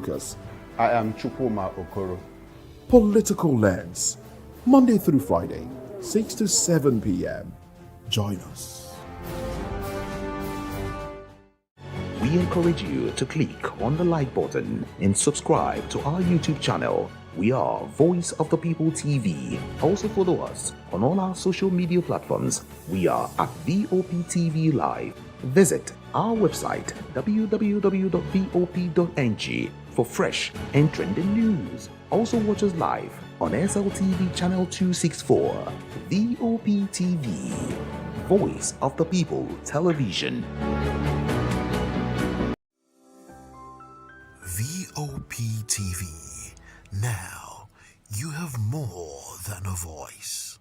Focus. I am Chukwuma Okoro. Political Lens. Monday through Friday, 6 to 7 p.m. Join us. We encourage you to click on the like button and subscribe to our YouTube channel. We are Voice of the People TV. Also follow us on all our social media platforms. We are at VOPTV Live. Visit our website www.vop.ng for fresh and trending news. Also watch us live on SLTV channel 264. VOPTV, Voice of the People Television. VOP TV. Now you have more than a voice.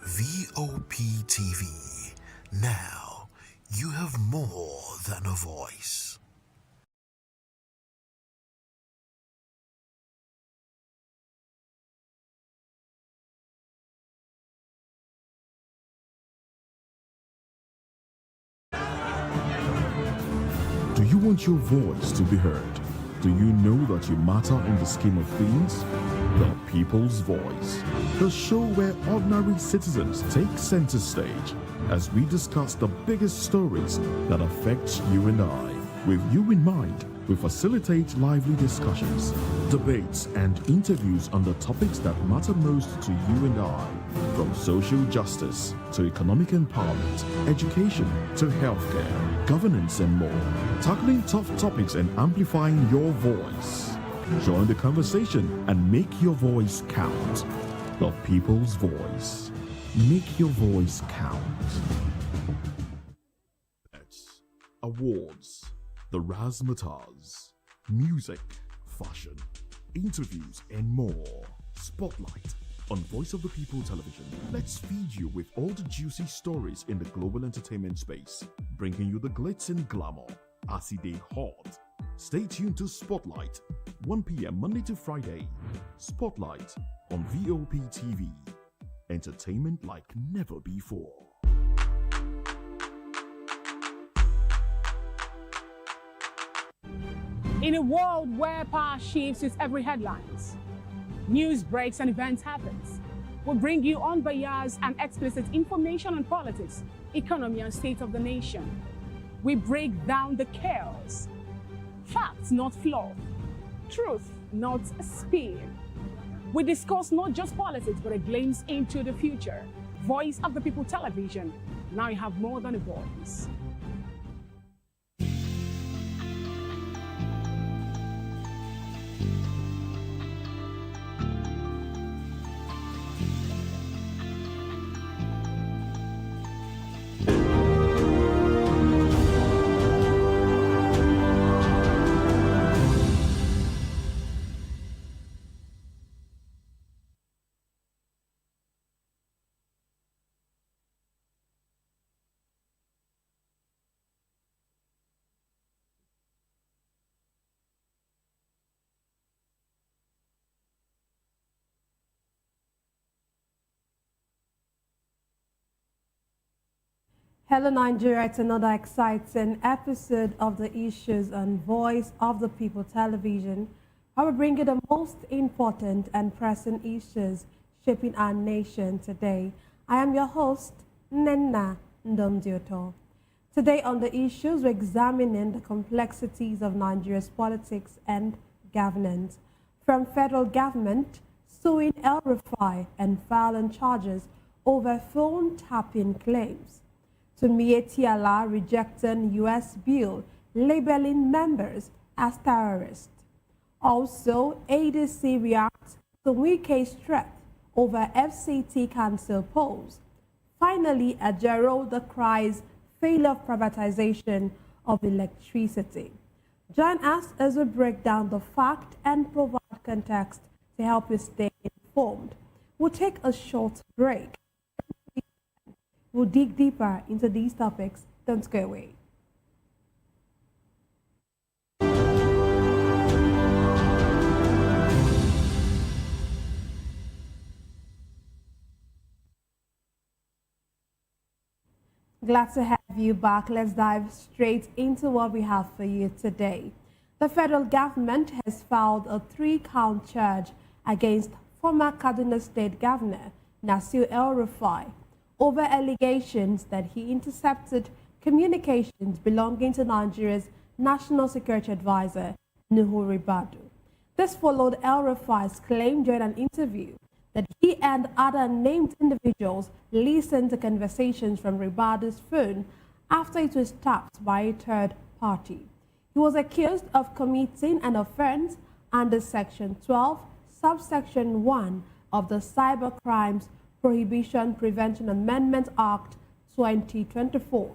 VOP TV. Now you have more than a voice. Do you want your voice to be heard? Do you know that you matter in the scheme of things? The People's Voice, the show where ordinary citizens take center stage as we discuss the biggest stories that affect you and I. With you in mind, we facilitate lively discussions, debates, and interviews on the topics that matter most to you and I, from social justice to economic empowerment, education to healthcare, governance, and more, tackling tough topics and amplifying your voice. Join the conversation and make your voice count. The People's Voice. Make your voice count. Pets, awards, the razzmatazz, music, fashion, interviews, and more. Spotlight on Voice of the People Television. Let's feed you with all the juicy stories in the global entertainment space, bringing you the glitz and glamour as it is hot. Stay tuned to Spotlight, 1 p.m. Monday to Friday. Spotlight on VOP TV. Entertainment like never before. In a world where power shifts with every headlines, news breaks and events happens, we bring you unbiased and explicit information on politics, economy, and state of the nation. We break down the chaos. Facts, not fluff. Truth, not spin. We discuss not just politics, but a glimpse into the future. Voice of the People Television. Now you have more than a voice. Hello Nigeria, it's another exciting episode of the Issues on Voice of the People Television, where we bring you the most important and pressing issues shaping our nation today. I am your host, Nenna Ndomdioto. Today on the Issues, we're examining the complexities of Nigeria's politics and governance, from federal government suing El-Rufai and filing charges over phone tapping claims, to Mieti Allah rejecting U.S. bill labeling members as terrorists. Also, ADC reacts to Wike's threat over FCT council polls. Finally, Ajero decries failure of privatization of electricity. Join us as we break down the fact and provide context to help you stay informed. We'll take a short break. We'll dig deeper into these topics. Don't go away. Glad to have you back. Let's dive straight into what we have for you today. The federal government has filed a 3-count charge against former Kaduna State Governor Nasir El-Rufai over allegations that he intercepted communications belonging to Nigeria's National Security Advisor, Nuhu Ribadu. This followed El-Rufai's claim during an interview that he and other named individuals listened to conversations from Ribadu's phone after it was tapped by a third party. He was accused of committing an offense under Section 12, subsection 1 of the Cybercrimes Prohibition Prevention Amendment Act 2024.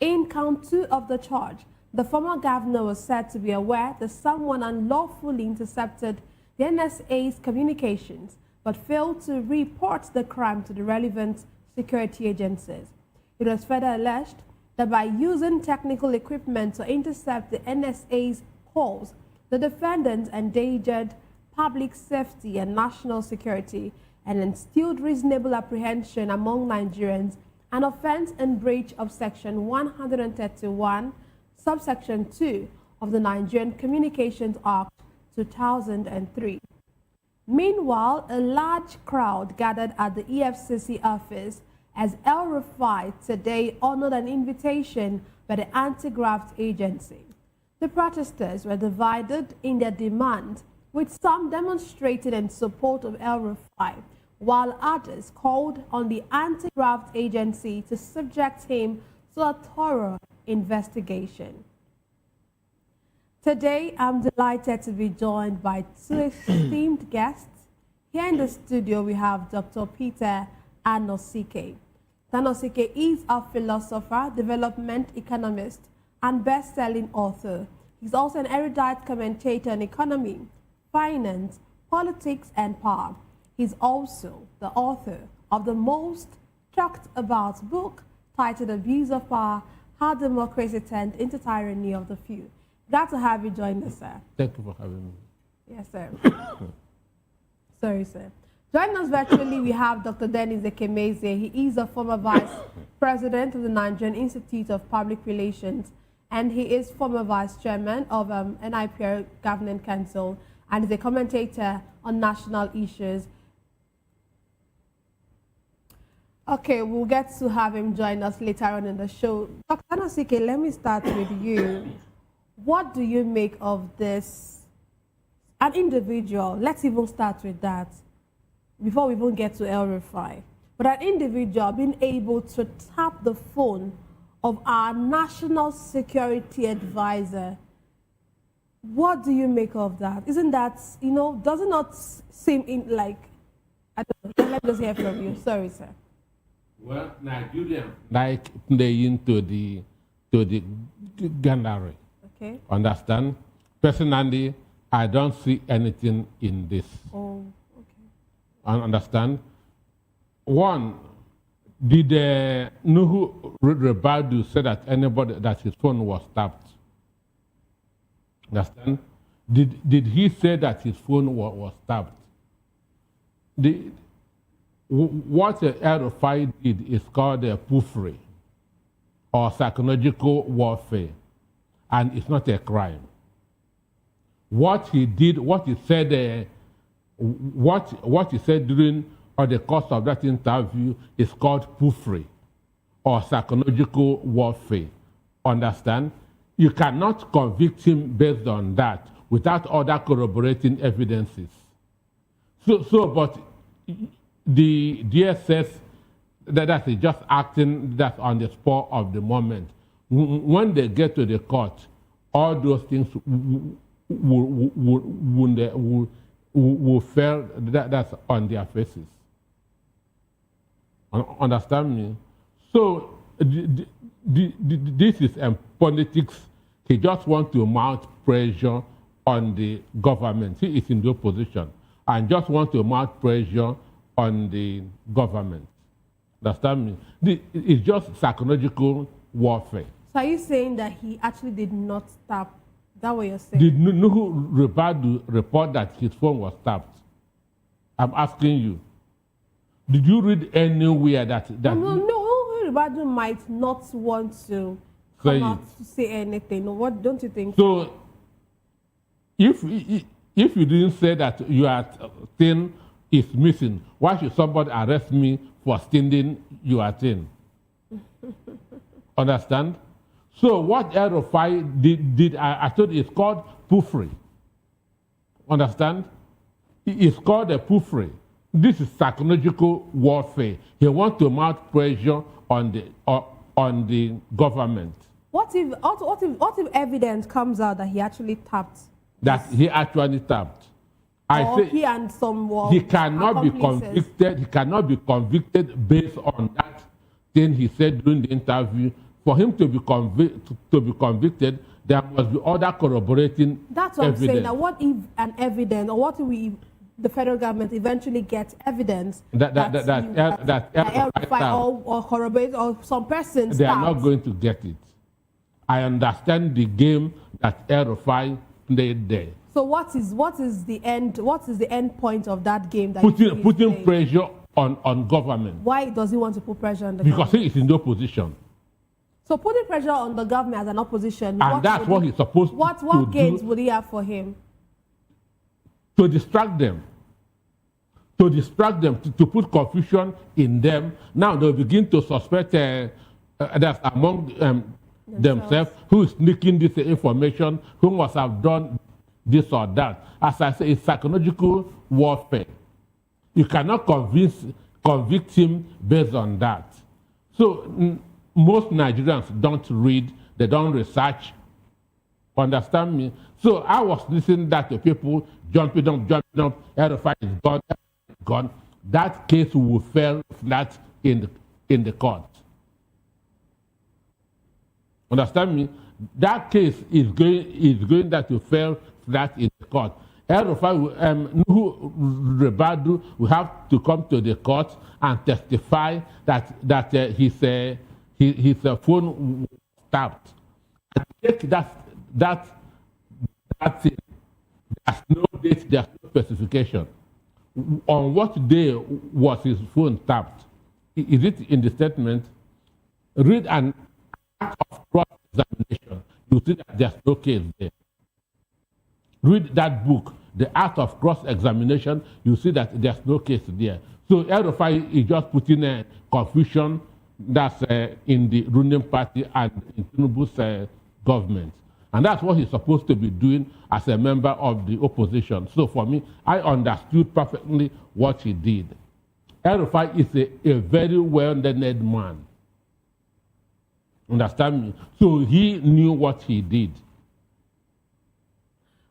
In count 2 of the charge, the former governor was said to be aware that someone unlawfully intercepted the NSA's communications but failed to report the crime to the relevant security agencies. It was further alleged that by using technical equipment to intercept the NSA's calls, the defendant endangered public safety and national security and instilled reasonable apprehension among Nigerians, an offense in breach of Section 131, subsection 2 of the Nigerian Communications Act 2003. Meanwhile, a large crowd gathered at the EFCC office as El-Rufai today honored an invitation by the anti-graft agency. The protesters were divided in their demand, with some demonstrating in support of El-Rufai, while others called on the anti-graft agency to subject him to a thorough investigation. Today, I'm delighted to be joined by 2 esteemed guests. Here in the studio, we have Dr. Peter Anosike. Anosike is a philosopher, development economist, and best-selling author. He's also an erudite commentator on economy, finance, politics, and power. He's also the author of the most talked about book titled Abuse of Power, How Democracy Turned into Tyranny of the Few. Glad to have you join us, sir. Thank you for having me. Yes, sir. Sorry, sir. Joining us virtually, we have Dr. Dennis Ekemeze. He is a former vice president of the Nigerian Institute of Public Relations, and he is former vice chairman of NIPR Governing Council, and is a commentator on national issues. Okay, we'll get to have him join us later on in the show. Dr. Anosike, let me start with you. What do you make of this? An individual, let's even start with that before we even get to El-Rufai. But an individual being able to tap the phone of our national security advisor, what do you make of that? Isn't that, does it not seem like, I don't know, let me just hear from you. Sorry, sir. Well, Nigerians like playing to the gallery. Okay. Understand? Personally, I don't see anything in this. Oh, okay. Understand? One, did Nuhu Ribadu say that anybody that his phone was tapped? Understand? Did he say that his phone was tapped? What El-Rufai did is called puffery or psychological warfare, and it's not a crime. What he did, what he said during or the course of that interview is called puffery or psychological warfare. Understand? You cannot convict him based on that without other corroborating evidences. But the DSS, that is just acting that on the spur of the moment. When they get to the court, all those things will fail, that's on their faces. Understand me? So this is politics. He just wants to mount pressure on the government. He is in the opposition and just wants to mount pressure on the government. Understand me? It's just psychological warfare. So are you saying that he actually did not tap? Is that what you're saying? Did Nuhu Ribadu report that his phone was tapped? I'm asking you. Did you read anywhere that No, Ribadu might not want to Say come out to say anything. What don't you think? So, if you didn't say that your thing is missing, why should somebody arrest me for stealing your thing? Understand? So what El-Rufai did I told you, it's called puffery. Understand? It's called a puffery. This is psychological warfare. He wants to mount pressure on the government. What if evidence comes out that he actually tapped? That he actually tapped. I say he and some he cannot be accomplices. convicted. He cannot be convicted based on that thing he said during the interview. For him to be convicted, there must be other corroborating That's what evidence. I'm saying. Now, what if an evidence, or what if the federal government eventually gets evidence that El-Rufai or corroborate or some persons They are not going to get it. I understand the game that El-Rufai played there. So what is the end point of that game that Putting pressure on government. Why does he want to put pressure on the Because government? he is in the opposition. So putting pressure on the government as an opposition, And that's what he's supposed to do. What gains would he have for him? To distract them. To put confusion in them. Now they'll begin to suspect that among themselves who is leaking this information, who must have done this or that. As I say, it's psychological warfare. You cannot convict him based on that. So most Nigerians don't read, they don't research. Understand me? So I was listening that to people jumping up, El-Rufai is gone. That case will fail flat in the court. Understand me? That case is going to fail flat in the court. El-Rufai, Nuhu Ribadu will have to come to the court and testify that his phone was tapped. I take that thing. There's no date, there's no specification. On what day was his phone tapped? Is it in the statement? Read an act of cross-examination. You see that there's no case there. Read that book, The Art of Cross-Examination. You see that there's no case there. So El-Rufai is just putting a confusion that's in the ruling party and in Tinubu's government. And that's what he's supposed to be doing as a member of the opposition. So for me, I understood perfectly what he did. El-Rufai is a very well-learned man. Understand me? So he knew what he did.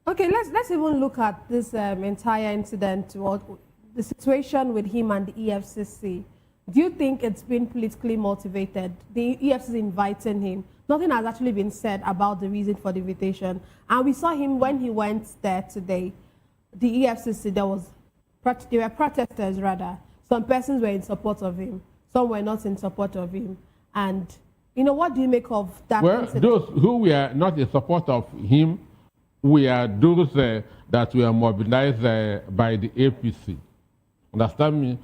Okay, let's even look at this entire incident, or the situation with him and the EFCC. Do you think it's been politically motivated? The EFCC inviting him. Nothing has actually been said about the reason for the invitation. And we saw him when he went there today. The EFCC, there were protesters rather. Some persons were in support of him. Some were not in support of him. And, what do you make of that incident? Those who were not in support of him were those that were mobilized by the APC. Understand me?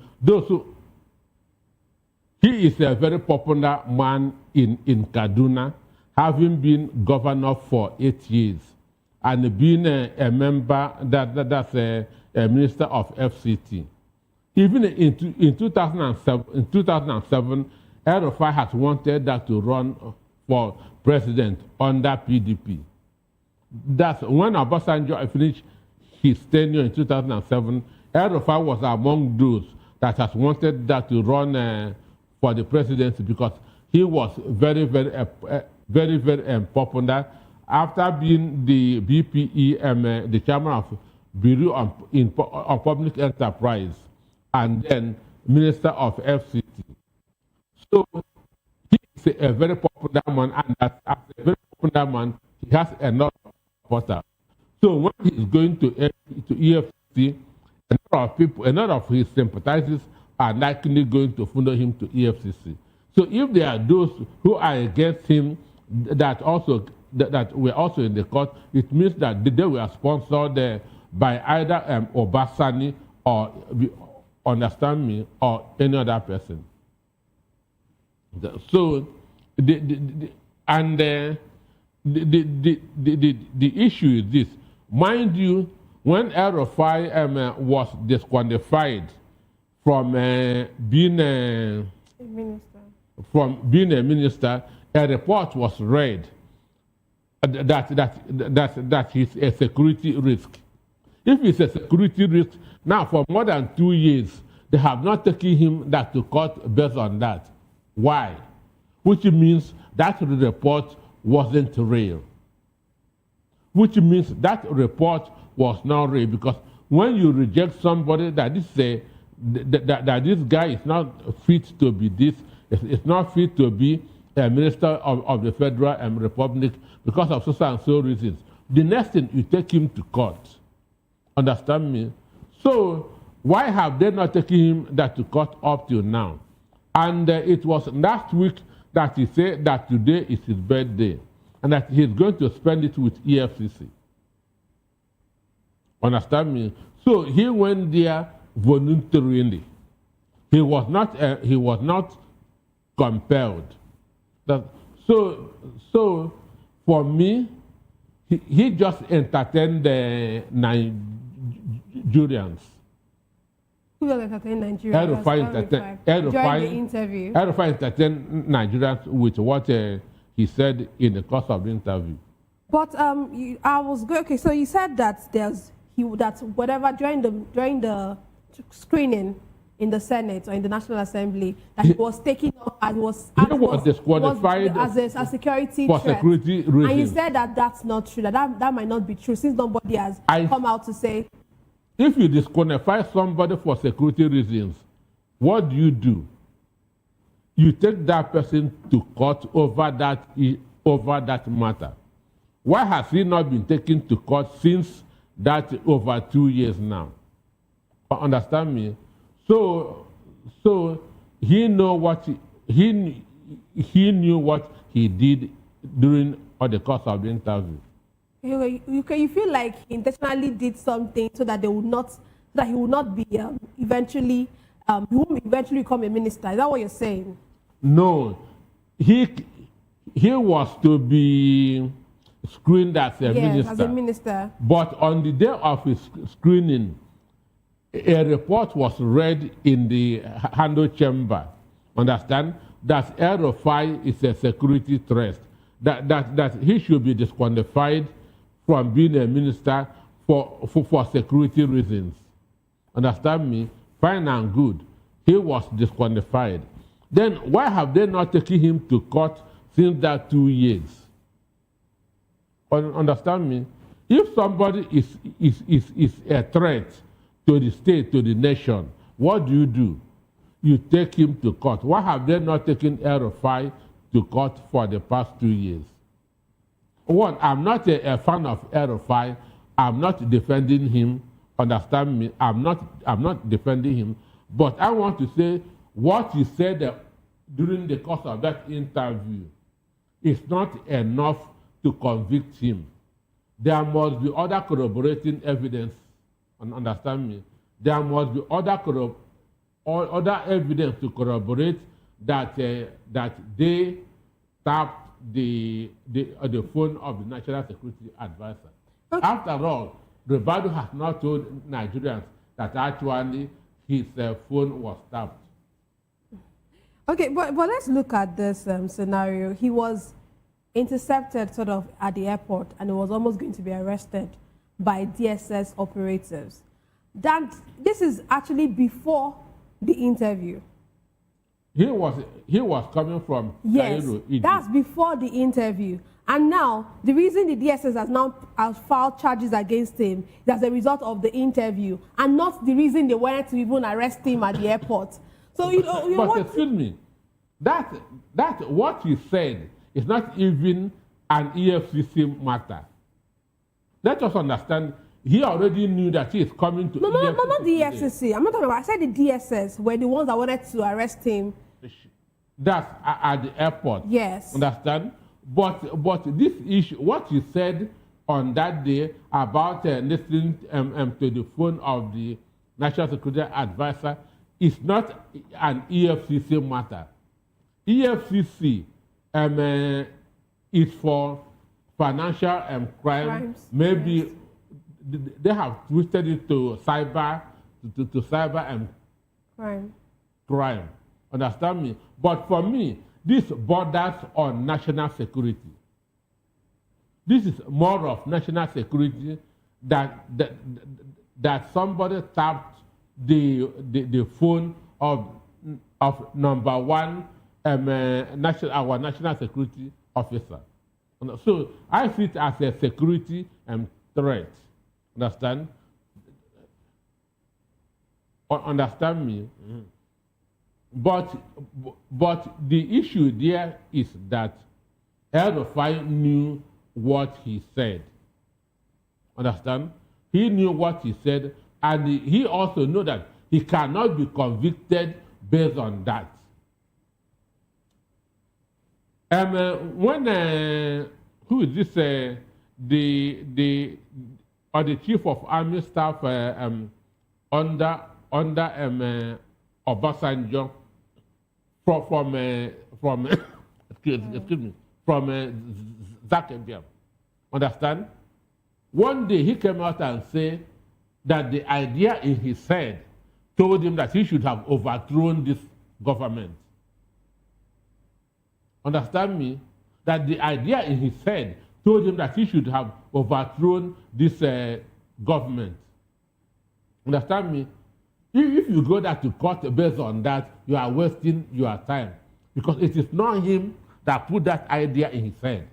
He is a very popular man in Kaduna, having been governor for 8 years and being a member that's a minister of FCT. Even in 2007, El-Rufai has wanted that to run for president under PDP. That's when Obasanjo finished his tenure in 2007. El-Rufai was among those that has wanted that to run for the presidency because he was very popular. After being the BPE, the chairman of Bureau on Public Enterprise, and then Minister of FCT. So he is a very popular man, and as a very popular man, he has a lot of supporters. So when he is going to EFCC, a lot of his sympathizers are likely going to follow him to EFCC. So if there are those who are against him that were also in the court, it means that they were sponsored by either Obasani or, understand me, or any other person. So, the issue is this. Mind you, when El-Rufai was disqualified from being a minister, a report was read that he's a security risk. If he's a security risk, now for more than 2 years, they have not taken him to court based on that. Why? Which means that report wasn't real. Which means that report was not real, because when you reject somebody that this guy is not fit to be this, it's not fit to be a minister of the Federal Republic because of so and so reasons, the next thing you take him to court. Understand me? So why have they not taken him to court up till now? And it was last week that he said that today is his birthday and that he's going to spend it with EFCC. Understand me? So he went there voluntarily. He was not compelled. So for me, he just entertained the Nigerians. Who will entertain Nigerians? During the interview. El-Rufai entertained Nigerians with what he said in the course of the interview. But I was good. Okay, so you said that whatever during the screening in the Senate or in the National Assembly that he was taken off and was disqualified as a security for threat. Security reasons. And you said that that's not true. That might not be true since nobody has come out to say. If you disqualify somebody for security reasons, what do? You take that person to court over that matter. Why has he not been taken to court since that over 2 years now? Understand me? So he knew what he knew what he did during the course of the interview. You feel like he intentionally did something so that he would not be eventually he won't eventually become a minister. Is that what you're saying? No, he was to be screened as a minister. Yes, as a minister. But on the day of his screening, a report was read in the Hando chamber. Understand? That El-Rufai is a security threat. That he should be disqualified from being a minister for security reasons. Understand me? Fine and good. He was disqualified. Then why have they not taken him to court since that 2 years? Understand me? If somebody is a threat to the state, to the nation, what do? You take him to court. Why have they not taken El-Rufai to court for the past 2 years? One, I'm not a fan of El-Rufai. I'm not defending him. Understand me? I'm not defending him. But I want to say what he said during the course of that interview is not enough to convict him. There must be other corroborating evidence. Understand me? There must be other evidence to corroborate that they tapped the phone of the National Security Advisor. Okay. After all, Ribadu has not told Nigerians that actually his phone was tapped. Okay, but let's look at this scenario. He was intercepted sort of at the airport and he was almost going to be arrested by DSS operators. This is actually before the interview. He was coming from Cairo, Egypt. That's before the interview. And now, the reason the DSS has filed charges against him is as a result of the interview, and not the reason they wanted to even arrest him at the airport. So but excuse me, that what you said is not even an EFCC matter. Let us understand. He already knew that he is coming to EFCC. Not the EFCC. I'm not talking about. I said the DSS were the ones that wanted to arrest him. That's at the airport. Yes. Understand? But this issue, what you said on that day about listening to the phone of the National Security Advisor is not an EFCC matter. EFCC is for financial crimes. Maybe yes. They have twisted it to cyber, to cyber and crime. Understand me? But for me, this borders on national security. This is more of national security that somebody tapped the phone of number one our national security officer. So I see it as a security threat. Understand? Understand me? Mm-hmm. But the issue there is that El-Rufai knew what he said. Understand? He knew what he said, and he also knew that he cannot be convicted based on that. Who is this? The chief of army staff under Obasanjo from excuse me, from Zakembiam. Understand? One day he came out and said that the idea in his head told him that he should have overthrown this government. Understand me? That the idea in his head told him that he should have overthrown this government. Understand me? If you go there to court based on that, you are wasting your time, because it is not him that put that idea in his head.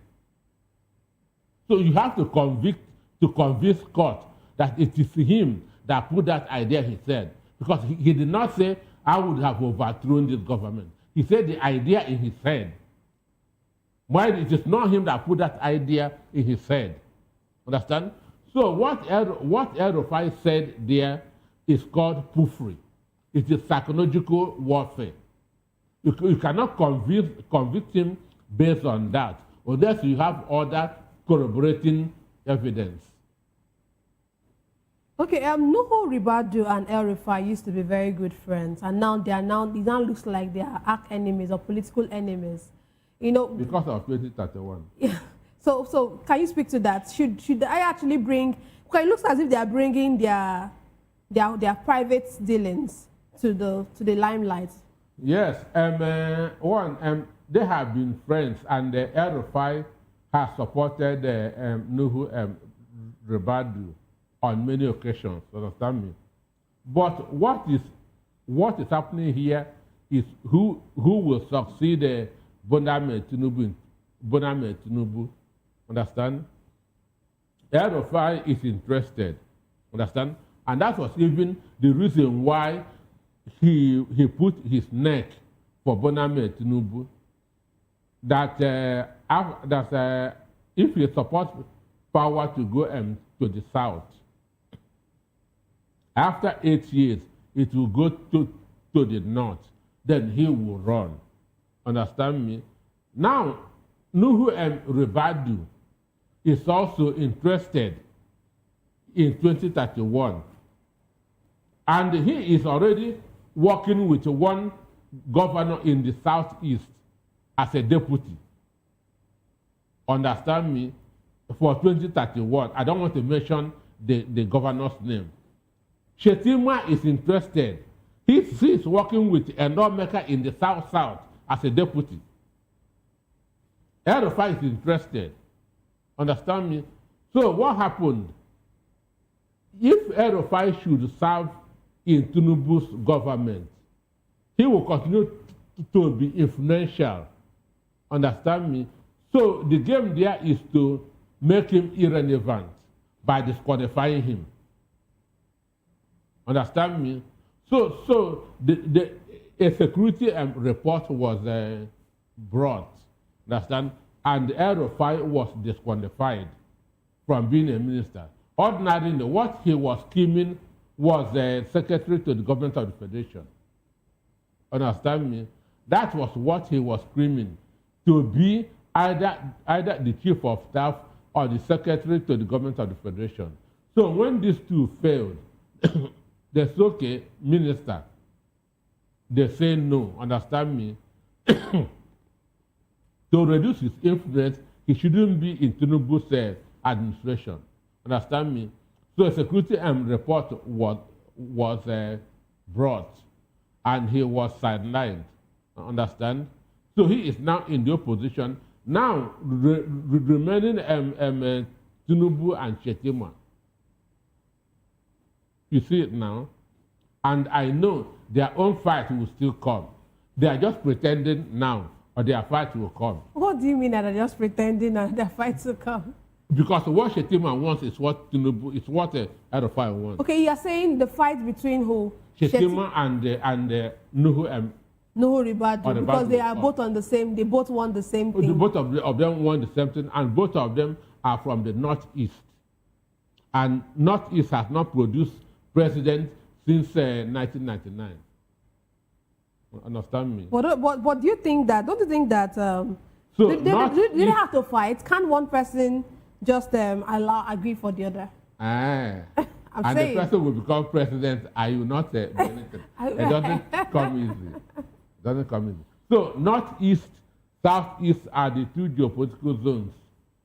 So you have to convince court that it is him that put that idea in his head, because he did not say, I would have overthrown this government. He said the idea in his head. While it is not him that put that idea in his head. Understand? So what El-Rufai said there is called puffery. It is psychological warfare. You cannot convict him based on that, unless you have other corroborating evidence. Okay, Nuhu Ribadu and El-Rufai used to be very good friends, and now it now looks like they are arch enemies or political enemies. You know, because of 2031. Yeah. So can you speak to that? Should I actually bring? Because it looks as if they are bringing their private dealings to the limelight. Yes. They have been friends, and El-Rufai has supported Nuhu Ribadu on many occasions. Understand me? But what is happening here is who will succeed Boname Tinubu. Understand? El-Rufai is interested. Understand? And that was even the reason why he put his neck for Boname Tinubu. That if he supports power to go to the south, after 8 years, it will go to the north. Then he will run. Understand me? Now, Nuhu Ribadu is also interested in 2031. And he is already working with one governor in the southeast as a deputy. Understand me? For 2031. I don't want to mention the governor's name. Shetima is interested. He is working with a lawmaker in the south as a deputy. El-Rufai is interested. Understand me? So what happened? If El-Rufai should serve in Tinubu's government, he will continue to be influential. Understand me? So the game there is to make him irrelevant by disqualifying him. Understand me? So a security report was brought. Understand? And El-Rufai was disqualified from being a minister. Ordinarily, what he was scheming was secretary to the government of the federation. Understand me? That was what he was screaming, to be either the chief of staff or the secretary to the government of the federation. So when these two failed, they say, okay, minister. They say no. Understand me? to reduce his influence, he shouldn't be in Tinubu's administration. Understand me? So a security report was brought, and he was sidelined. Understand? So he is now in the opposition. Now remaining Tinubu and Shetima. You see it now? And I know their own fight will still come. They are just pretending now, or their fight will come. What do you mean that they're just pretending that their fight will come? Because what Shetima wants is what Tinubu, is what El-Rufai wants. Okay, you're saying the fight between who? Shetima and Nuhu Ribadu, because they are both on the same, they both want the same thing. Both of them want the same thing, and both of them are from the Northeast. And Northeast has not produced president since 1999. Understand me? But do you think that, don't you think that, So they have to fight? Can't one person just agree for the other? And saying. the person will become president, I will not say anything. It doesn't come easy. It doesn't come easy. So Northeast, Southeast are the two geopolitical zones,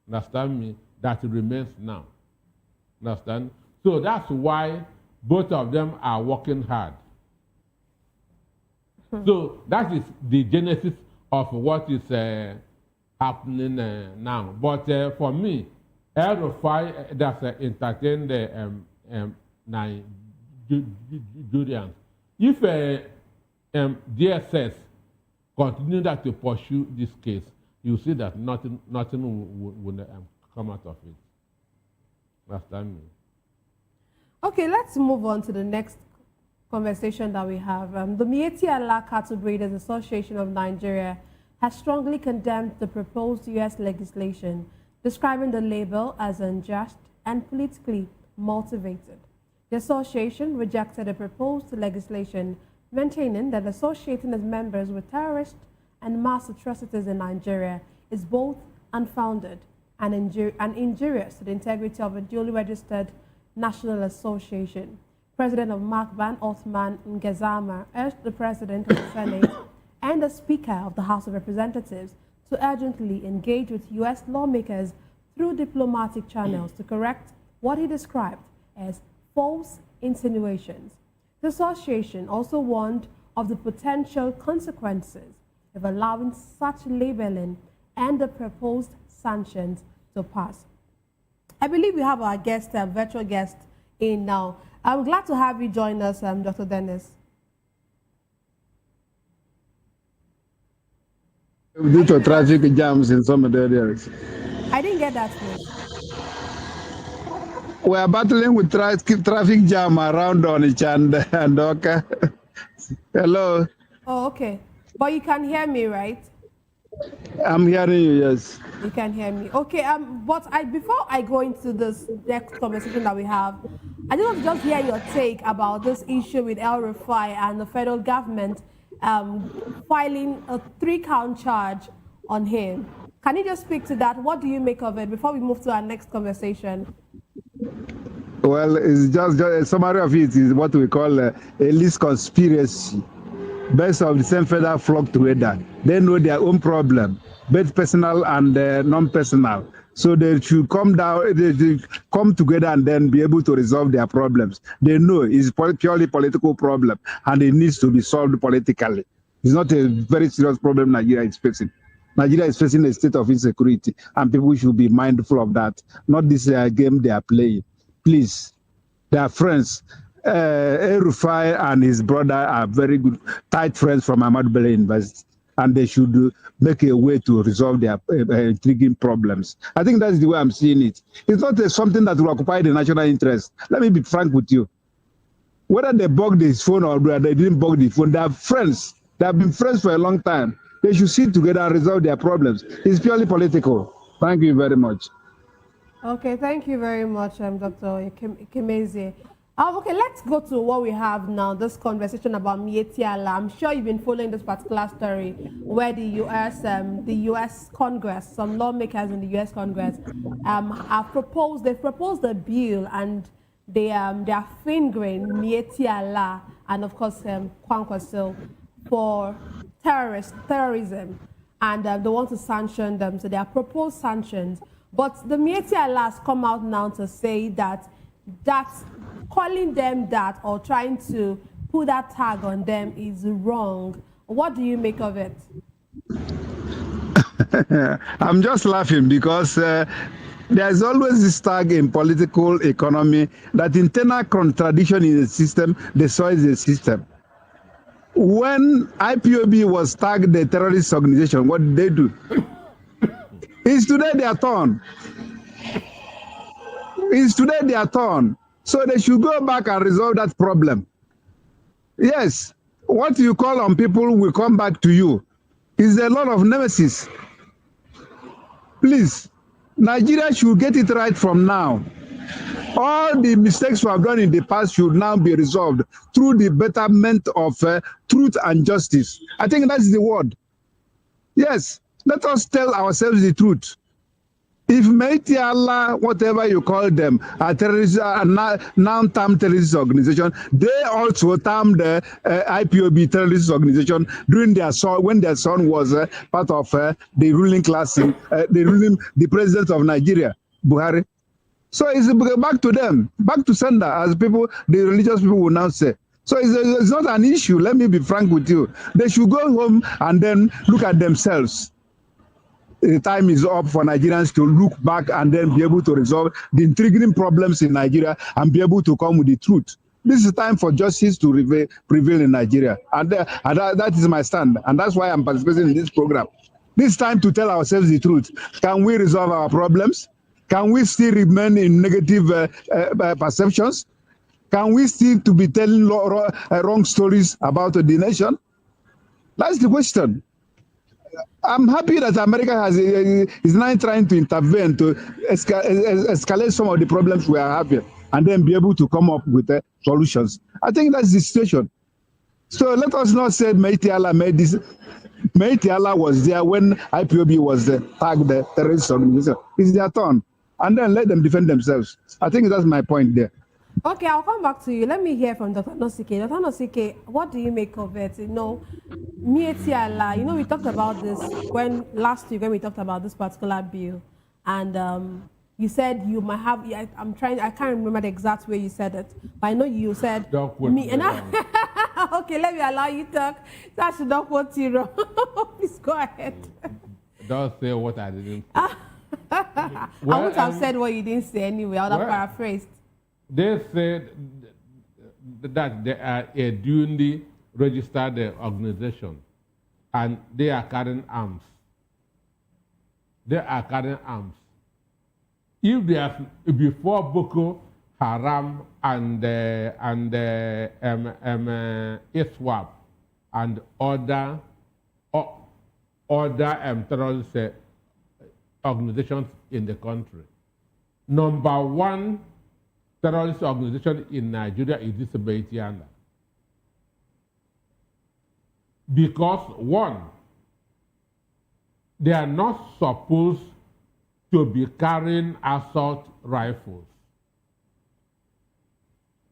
understand me, that remains now. Understand? So that's why both of them are working hard. So that is the genesis of what is happening now. But for me, El-Rufai that's entertained Nigerians. If DSS continue to pursue this case, you see that nothing will come out of it. Understand me? Okay, let's move on to the next conversation that we have. The Miyetti Allah Cattle Breeders Association of Nigeria has strongly condemned the proposed U.S. legislation, describing the label as unjust and politically motivated. The association rejected the proposed legislation, maintaining that associating as members with terrorists and mass atrocities in Nigeria is both unfounded and injurious to the integrity of a duly registered national association. President of MACBAN, Othman Ngezama, urged the President of the Senate and the Speaker of the House of Representatives to urgently engage with U.S. lawmakers through diplomatic channels to correct what he described as false insinuations. The association also warned of the potential consequences of allowing such labeling and the proposed sanctions to pass. I believe we have our guest, virtual guest, in now. I'm glad to have you join us, Dr. Dennis. Due to traffic jams in some of the areas. I didn't get that, please. We are battling with traffic jam around Onitsha and Oka. Hello. Oh, okay. But you can hear me, right? I'm hearing you, yes. You can hear me. Okay, but before I go into this next conversation that we have, I just want to just hear your take about this issue with El-Rufai and the federal government filing a 3-count charge on him. Can you just speak to that? What do you make of it before we move to our next conversation? Well, it's just a summary of it is what we call a least conspiracy. Best of the same feather flock together. They know their own problem, both personal and non-personal. So they should come down, they come together and then be able to resolve their problems. They know it's purely political problem and it needs to be solved politically. It's not a very serious problem Nigeria is facing. Nigeria is facing a state of insecurity and people should be mindful of that. Not this game they are playing. Please, they are friends. El-Rufai and his brother are very good, tight friends from Ahmadu Bello University, and they should make a way to resolve their intriguing problems. I think that's the way I'm seeing it. It's not something that will occupy the national interest. Let me be frank with you. Whether they bugged his phone or they didn't bug the phone, they are friends. They have been friends for a long time. They should sit together and resolve their problems. It's purely political. Thank you very much. Okay, thank you very much, Dr. Ikemeze. Okay, let's go to what we have now, this conversation about Miyetti Allah. I'm sure you've been following this particular story where the U.S. Congress, some lawmakers in the U.S. Congress they've proposed a bill and they are fingering Miyetti Allah and of course Kwankwaso for terrorism. and they want to sanction them. So there are proposed sanctions. But the Mieti Allah has come out now to say that calling them that or trying to put that tag on them is wrong. What do you make of it? I'm just laughing because there's always this tag in political economy that internal contradiction in the system destroys the system. When IPOB was tagged the terrorist organization, what did they do? It's today their turn. It's today their turn. So they should go back and resolve that problem. Yes, what you call on people will come back to you. Is a lot of nemesis. Please, Nigeria should get it right from now. All the mistakes we have done in the past should now be resolved through the betterment of truth and justice. I think that's the word. Yes, let us tell ourselves the truth. If Mighty Allah, whatever you call them, a terrorist, non-term terrorist organization, they also termed the IPOB terrorist organization during their son, when their son was part of the ruling class, the president of Nigeria, Buhari. So it's back to them, back to sender, as people, the religious people will now say. So it's not an issue. Let me be frank with you. They should go home and then look at themselves. The time is up for Nigerians to look back and then be able to resolve the intriguing problems in Nigeria and be able to come with the truth. This is time for justice to prevail in Nigeria. And that is my stand. And that's why I'm participating in this program. This time to tell ourselves the truth. Can we resolve our problems? Can we still remain in negative perceptions? Can we still to be telling wrong stories about the nation? That's the question. I'm happy that America is now trying to intervene to escalate some of the problems we are having and then be able to come up with solutions. I think that's the situation. So let us not say Mighty Allah made this. Mighty Allah was there when IPOB was tagged the terrorist organization. It's their turn. And then let them defend themselves. I think that's my point there. Okay, I'll come back to you. Let me hear from Dr. Nosike. Dr. Nosike, what do you make of it? Mieti Allah, we talked about this last week when we talked about this particular bill. And you said you might have, I can't remember the exact way you said it, but I know you said me. And okay, let me allow you to talk. That should not quote you wrong. Please go ahead. Don't say what I didn't say. I wouldn't have said what you didn't say anyway. I would have paraphrased. They said that they are a duly registered organization and they are carrying arms. They are carrying arms. If they are before Boko Haram and ISWAP and other terrorist organizations in the country, number one terrorist organization in Nigeria is this Mighty Allah. Because one, they are not supposed to be carrying assault rifles.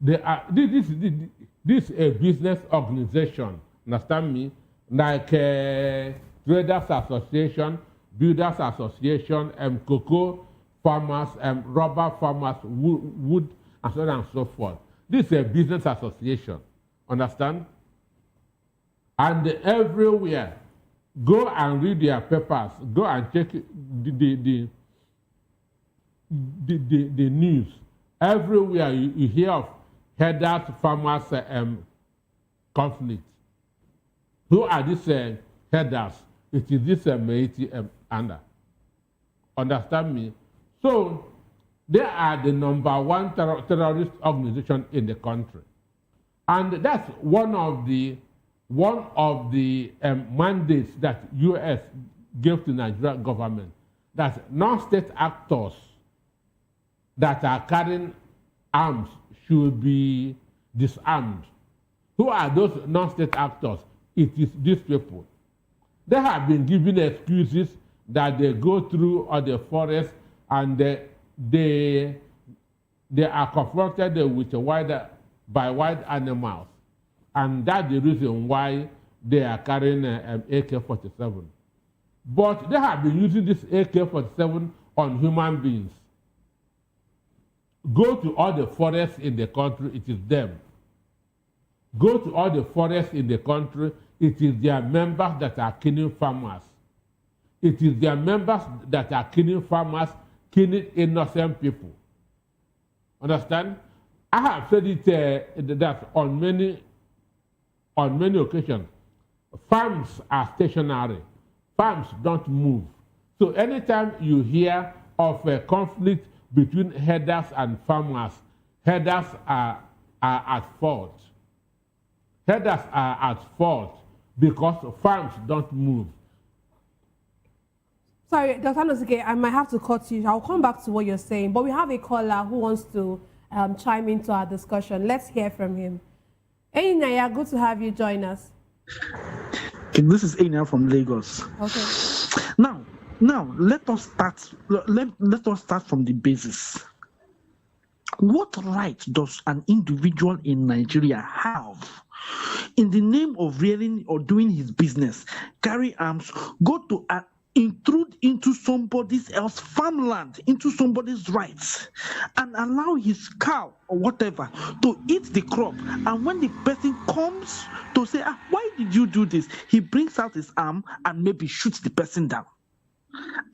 They are, this is a business organization, understand me? Like Traders Association, Builders Association, cocoa farmers, rubber farmers, wood, and so on and so forth. This is a business association, understand? And everywhere, go and read their papers, go and check the news. Everywhere you hear of headers, farmers conflict. Who are these headers? It is this Mighty Allah. Understand me? So they are the number one terrorist organization in the country. And that's one of the mandates that U.S. gave to Nigerian government, that non-state actors that are carrying arms should be disarmed. Who are those non-state actors? It is these people. They have been given excuses that they go through the forest and they are confronted with wild animals. And that's the reason why they are carrying AK-47. But they have been using this AK-47 on human beings. Go to all the forests in the country, it is them. Go to all the forests in the country, it is their members that are killing farmers. It is their members that are killing farmers, killing innocent people. Understand? I have said it that on many occasions. Farms are stationary. Farms don't move. So anytime you hear of a conflict between herders and farmers, herders are at fault. Herders are at fault because farms don't move. Sorry, Dr. Anosike, I might have to cut you. I'll come back to what you're saying, but we have a caller who wants to chime into our discussion. Let's hear from him. Hey, Naya, good to have you join us. This is Enya from Lagos. Okay. Now let us start. Let us start from the basis. What right does an individual in Nigeria have, in the name of rearing or doing his business, carry arms, go to intrude into somebody else's farmland, into somebody's rights, and allow his cow or whatever to eat the crop? And when the person comes to say, why did you do this? He brings out his arm and maybe shoots the person down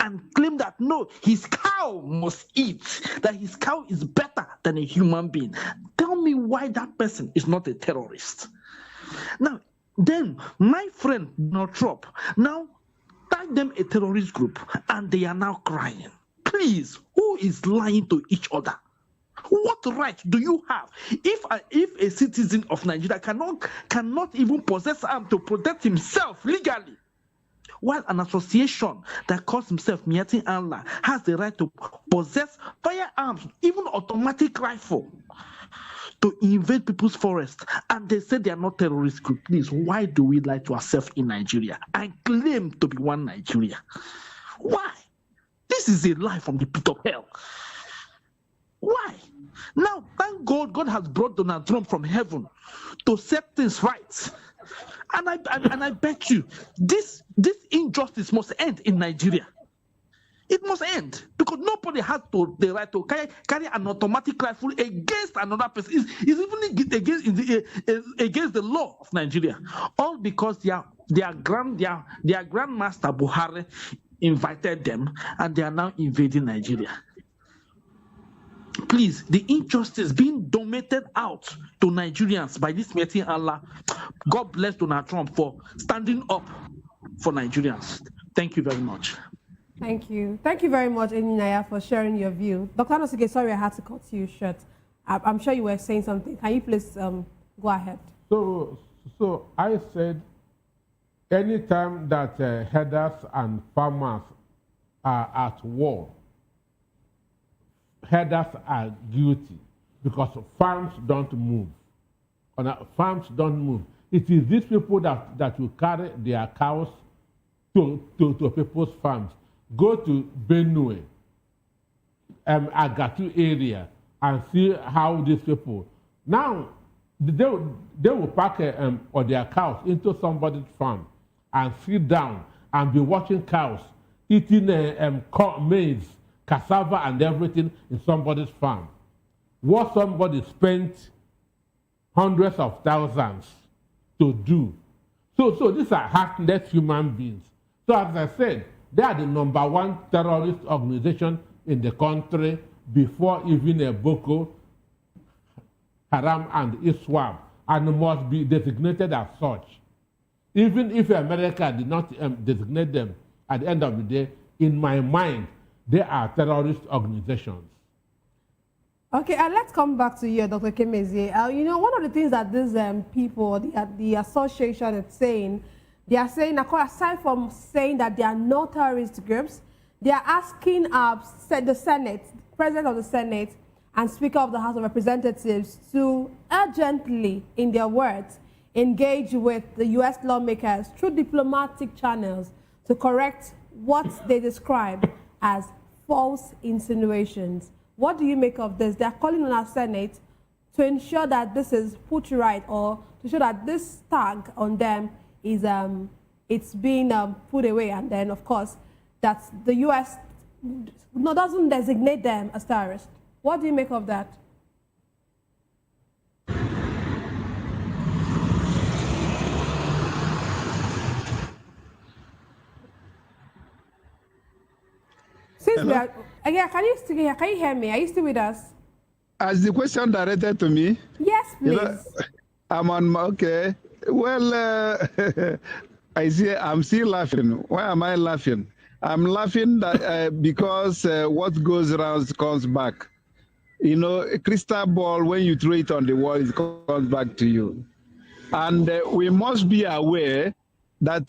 and claim that no, his cow must eat, that his cow is better than a human being. Tell me why that person is not a terrorist. Now, then my friend Donald Trump now tag them a terrorist group, and they are now crying. Please, who is lying to each other? What right do you have if a citizen of Nigeria cannot even possess arms to protect himself legally, while an association that calls himself Miati Allah has the right to possess firearms, even automatic rifle, to invade people's forests, and they say they are not terrorist group? Please, why do we lie to ourselves in Nigeria and claim to be one Nigeria? Why? This is a lie from the pit of hell. Why? Now, thank God, God has brought Donald Trump from heaven to set things right. And I bet you this injustice must end in Nigeria. It must end, because nobody has the right to carry an automatic rifle against another person. It's even against the law of Nigeria. All because their grandmaster Buhari invited them, and they are now invading Nigeria. Please, the injustice being donated out to Nigerians by this meeting, Allah, God bless Donald Trump for standing up for Nigerians. Thank you very much. Thank you. Thank you very much, Eninaya, for sharing your view. Dr. Anosike, sorry I had to cut you short. I'm sure you were saying something. Can you please go ahead? So I said, anytime that herders and farmers are at war, herders are guilty because farms don't move. Farms don't move. It is these people that will carry their cows to people's farms. Go to Benue, Agatu area, and see how these people, now they will pack or their cows into somebody's farm and sit down and be watching cows eating maize, cassava and everything in somebody's farm. What somebody spent hundreds of thousands to do. So these are heartless human beings. So as I said, they are the #1 terrorist organization in the country before even a Boko Haram and ISWAP, and must be designated as such. Even if America did not designate them, at the end of the day, in my mind, they are terrorist organizations. Okay, let's come back to you, Dr. Kemezie. You know, one of the things that these people, the association is saying, they are saying, aside from saying that they are not terrorist groups, they are asking the Senate, President of the Senate and Speaker of the House of Representatives to urgently, in their words, engage with the U.S. lawmakers through diplomatic channels to correct what they describe as false insinuations. What do you make of this? They are calling on our Senate to ensure that this is put right, or to show that this tag on them is it's been put away, and then of course that the U.S. Doesn't designate them as terrorists. What do you make of that? Since we are, yeah, can you hear me? Are you still with us? As the question directed to me? Yes, please. I'm on, okay. Well, I'm still laughing. Why am I laughing? I'm laughing that, because what goes around comes back. You know, a crystal ball, when you throw it on the wall, it comes back to you. And we must be aware that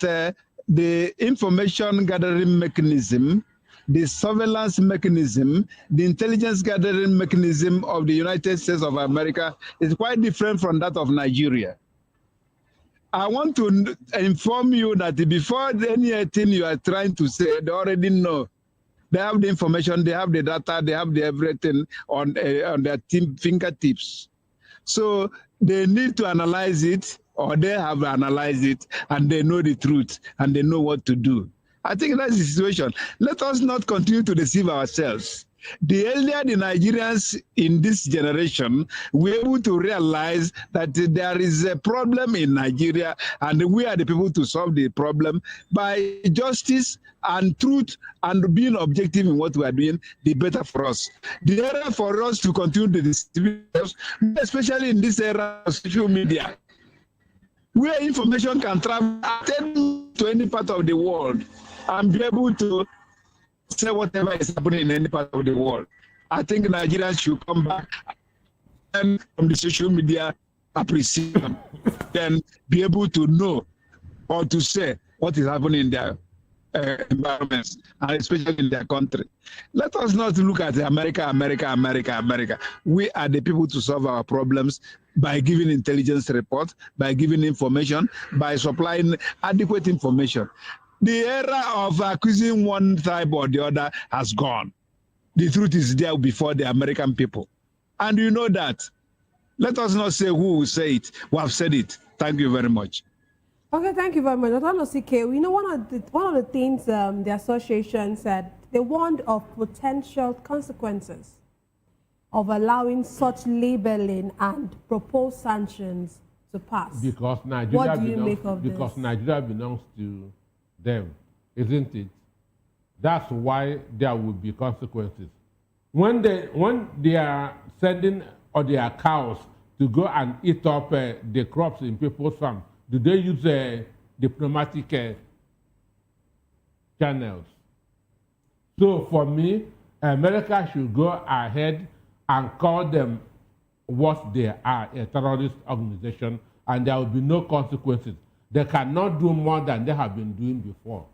the information gathering mechanism, the surveillance mechanism, the intelligence gathering mechanism of the United States of America is quite different from that of Nigeria. I want to inform you that before anything you are trying to say, they already know. They have the information, they have the data, they have the everything on their fingertips. So they need to analyze it, or they have analyzed it, and they know the truth, and they know what to do. I think that's the situation. Let us not continue to deceive ourselves. The earlier the Nigerians in this generation were able to realize that there is a problem in Nigeria, and we are the people to solve the problem by justice and truth and being objective in what we are doing, the better for us. The era for us to continue to deceive ourselves, especially in this era of social media, where information can travel to any part of the world and be able to say whatever is happening in any part of the world. I think Nigerians should come back and from the social media appreciate them, then be able to know or to say what is happening in their environments, and especially in their country. Let us not look at America, America, America, America. We are the people to solve our problems by giving intelligence report, by giving information, by supplying adequate information. The era of accusing one tribe or the other has gone. The truth is there before the American people. And you know that. Let us not say who will say it. We have said it. Thank you very much. Okay, thank you very much. Dr. Nosike, you know, one of the things the association said, they warned of potential consequences of allowing such labeling and proposed sanctions to pass. Because Nigeria what do you make of this? Because Nigeria belongs to them, isn't it? That's why there will be consequences. When they are sending or their cows to go and eat up the crops in people's farms, do they use diplomatic channels? So for me, America should go ahead and call them what they are, a terrorist organization, and there will be no consequences. They cannot do more than they have been doing before.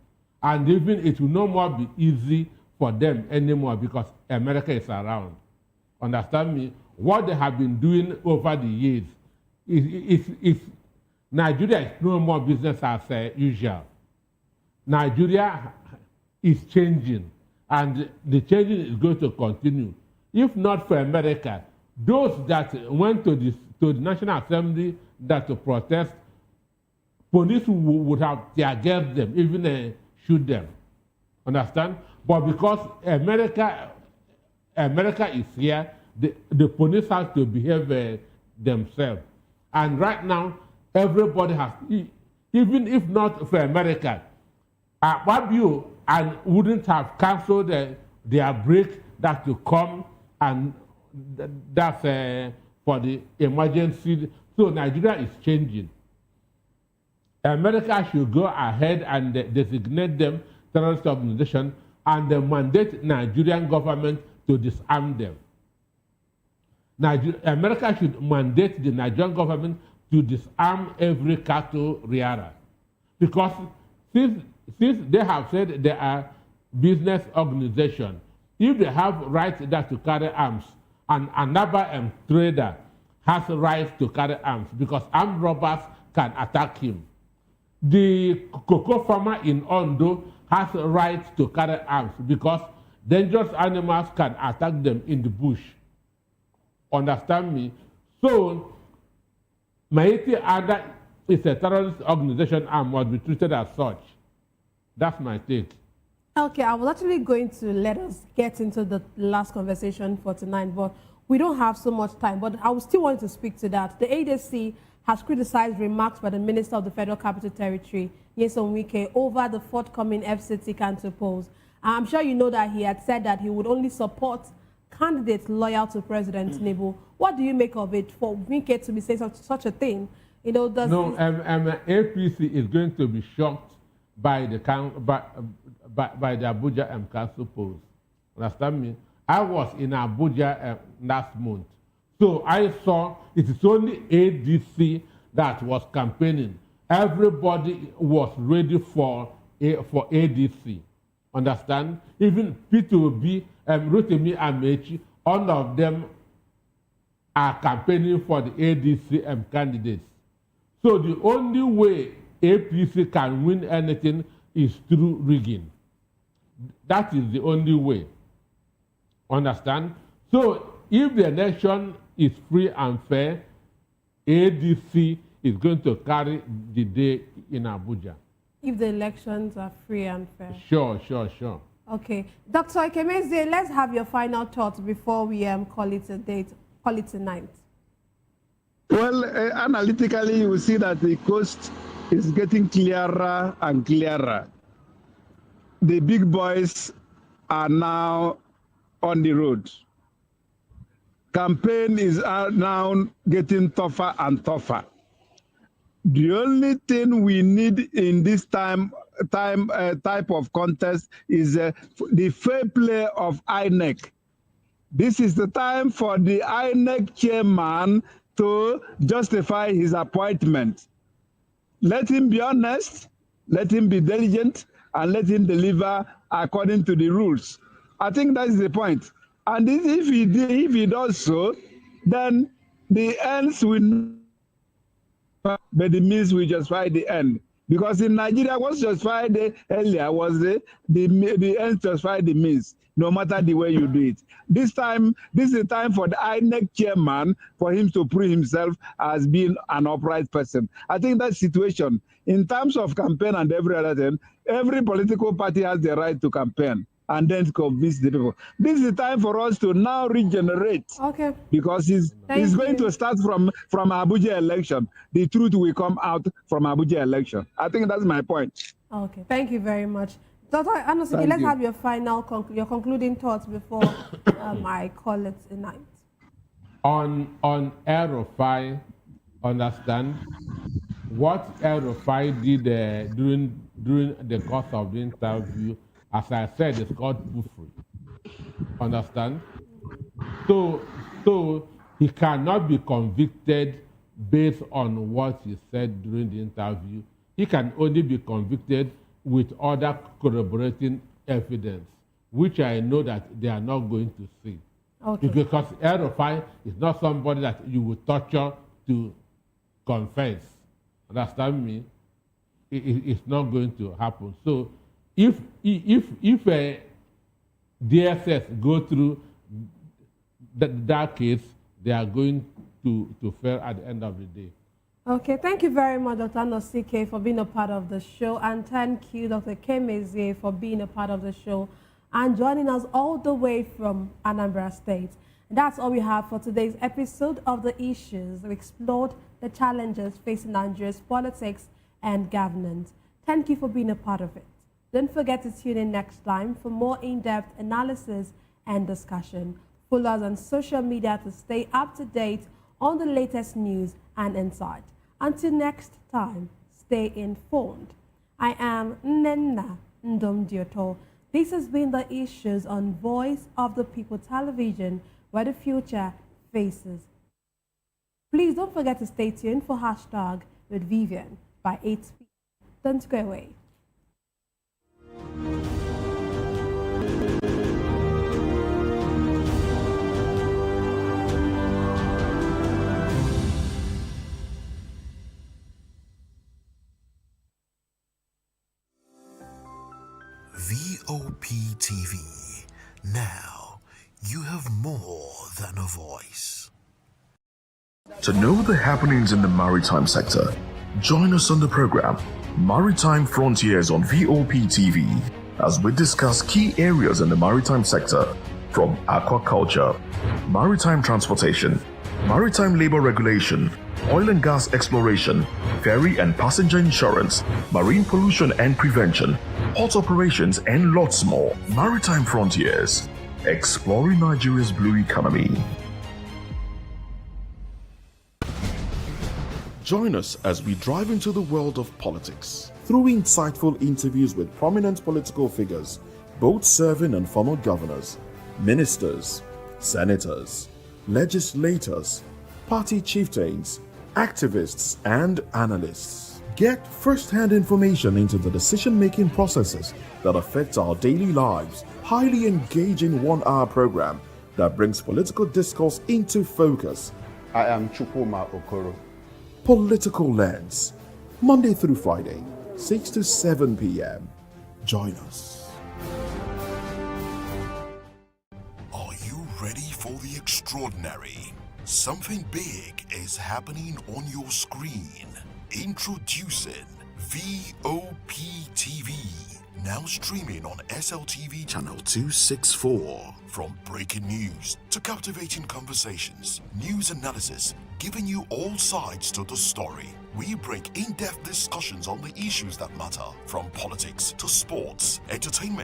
And even it will no more be easy for them anymore because America is around. Understand me? What they have been doing over the years is Nigeria is no more business as usual. Nigeria is changing, and the changing is going to continue. If not for America, those that went to the National Assembly to protest, police would have tear gassed them, even shoot them. Understand? But because America is here, the police have to behave themselves. And right now, everybody has, even if not for America, Babio and wouldn't have canceled their break that to come, and that's for the emergency. So Nigeria is changing. America should go ahead and designate them terrorist organization and mandate Nigerian government to disarm them. America should mandate the Nigerian government to disarm every cattle rearer. Because since they have said they are business organization, if they have rights to carry arms, and another trader has rights to carry arms because armed robbers can attack him. The cocoa farmer in Ondo has rights to carry arms because dangerous animals can attack them in the bush. Understand me? So, Maiti other it's a terrorist organization and must be treated as such. That's my take. Okay, I was actually going to let us get into the last conversation for tonight, but we don't have so much time. But I would still want to speak to that. The ADC has criticized remarks by the Minister of the Federal Capital Territory, Nyesom Wike, over the forthcoming FCT Council polls. I'm sure you know that he had said that he would only support candidates loyal to President Tinubu. What do you make of it for Wike to be saying such a thing? You know, does APC is going to be shocked by the Abuja Council polls. Understand me? I was in Abuja last month, so I saw it is only ADC that was campaigning. Everybody was ready for ADC. Understand? Even P2B, Rotimi Amechi, all of them are campaigning for the ADC candidates. So the only way APC can win anything is through rigging. That is the only way. Understand? So if the election is free and fair, ADC is going to carry the day in Abuja. If the elections are free and fair. Sure. Okay. Dr. Ikemeze, let's have your final thoughts before we call it a date, call it tonight. Well, analytically, you will see that the coast is getting clearer and clearer. The big boys are now on the road. Campaign is now getting tougher and tougher. The only thing we need in this type of contest is the fair play of INEC. This is the time for the INEC chairman to justify his appointment. Let him be honest, let him be diligent, and let him deliver according to the rules. I think that is the point. And if he does so, then the ends will, but the means will justify the end. Because in Nigeria, what's justified earlier was the ends justify the means, no matter the way you do it. This time, this is the time for the INEC chairman for him to prove himself as being an upright person. I think that situation, in terms of campaign and every other thing, every political party has the right to campaign and then convince the people. This is the time for us to now regenerate. Okay. Because it's going to start from Abuja election. The truth will come out from Abuja election. I think that's my point. Okay. Thank you very much. Dr. Anosike, let's have your final, your concluding thoughts before I call it a night. On El-Rufai, understand what El-Rufai did during the course of the interview. As I said, it's called puffery. Understand? So he cannot be convicted based on what he said during the interview. He can only be convicted with other corroborating evidence, which I know that they are not going to see. Okay. Because El-Rufai is not somebody that you would torture to confess. Understand me? It's not going to happen. So if DSS go through that case, they are going to fail at the end of the day. Okay, thank you very much, Dr. Anosike, for being a part of the show. And thank you, Dr. Ikemeze, for being a part of the show and joining us all the way from Anambra State. That's all we have for today's episode of The Issues. We explored the challenges facing Nigeria's politics and governance. Thank you for being a part of it. Don't forget to tune in next time for more in-depth analysis and discussion. Follow us on social media to stay up to date on the latest news and insight. Until next time, stay informed. I am Nnenna Ndomdioto. This has been The Issues on Voice of the People Television, where the future faces. Please don't forget to stay tuned for Hashtag with Vivian by 8 p.m. Don't go away. VOP TV. Now you have more than a voice. To know the happenings in the maritime sector, Join us on the program Maritime Frontiers on VOP TV as we discuss key areas in the maritime sector, from aquaculture, maritime transportation, maritime labor regulation, oil and gas exploration, ferry and passenger insurance, marine pollution and prevention, port operations, and lots more. Maritime Frontiers, exploring Nigeria's blue economy. Join us as we drive into the world of politics through insightful interviews with prominent political figures, both serving and former governors, ministers, senators, legislators, party chieftains, activists, and analysts. Get first-hand information into the decision-making processes that affect our daily lives. Highly engaging one-hour program that brings political discourse into focus. I am Chukwuma Okoro. Political Lens, Monday through Friday, 6 to 7 p.m. Join us. Are you ready for the extraordinary? Something big is happening on your screen. Introducing VOP TV. Now streaming on SLTV channel 264. From breaking news to captivating conversations, news analysis, giving you all sides to the story. We bring in-depth discussions on the issues that matter, from politics to sports, entertainment,